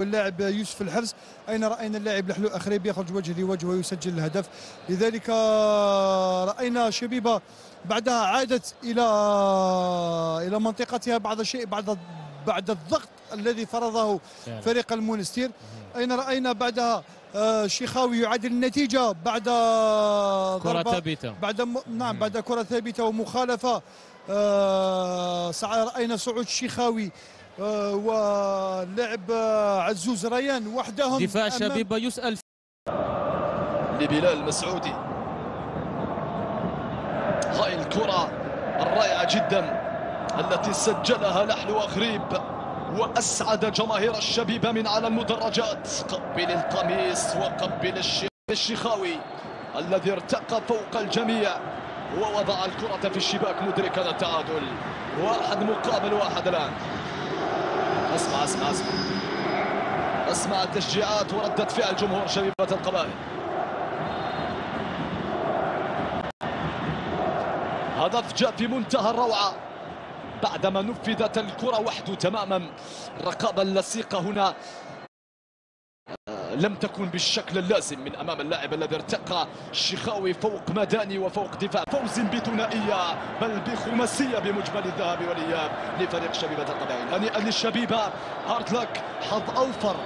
اللاعب يوسف الحرز، أين رأينا اللاعب لحلو أخريبي يخرج وجه لوجه ويسجل الهدف. لذلك رأينا شبيبة بعدها عادت إلى منطقتها بعد شيء بعد الضغط الذي فرضه فريق المونستير. أين رأينا بعدها الشيخاوي يعادل النتيجة بعد كرة ثابتة، بعد كرة ثابتة ومخالفة. رأينا صعود الشيخاوي واللاعب عزوز ريان وحدهم. دفاع شبيبة يسأل لبلال المسعودي. هاي الكرة الرائعة جدا التي سجلها لحلو أخريب وأسعد جماهير الشبيبة من على المدرجات. قبل القميص وقبل الشيخاوي الذي ارتقى فوق الجميع ووضع الكرة في الشباك مدركا التعادل. 1-1 الآن. اسمع التشجيعات وردة فعل جمهور شبيبة القبائل. هدف جاء في منتهى الروعة بعدما نفذت الكرة وحده تماما. الرقابة اللصيقة هنا لم تكن بالشكل اللازم من امام اللاعب الذي ارتقى الشيخاوي فوق مداني وفوق دفاع. فوز بثنائيه بل بخماسيه بمجمل الذهاب والاياب لفريق شبيبه القبائل. هنيئا للشبيبه، هارد لك، حظ اوفر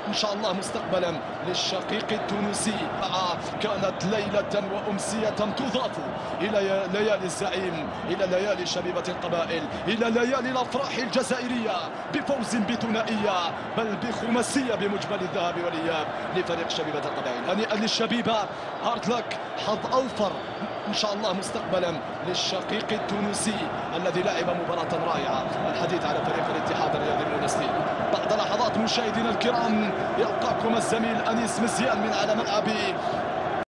ان شاء الله مستقبلا للشقيق التونسي. كانت ليله وامسيه تضاف الى ليالي الزعيم، الى ليالي شبيبه القبائل، الى ليالي الافراح الجزائريه بفوز بثنائيه بل بخماسيه بمجمل الذهاب والاياب لفريق شبيبة القبائل. هنيئا للشبيبة، هارد لك، حظ اوفر ان شاء الله مستقبلا للشقيق التونسي الذي لعب مباراة رائعة. الحديث على فريق الاتحاد الرياضي المونستير. بعد لحظات مشاهدينا الكرام يلقاكم الزميل انيس مزيان من على ملعب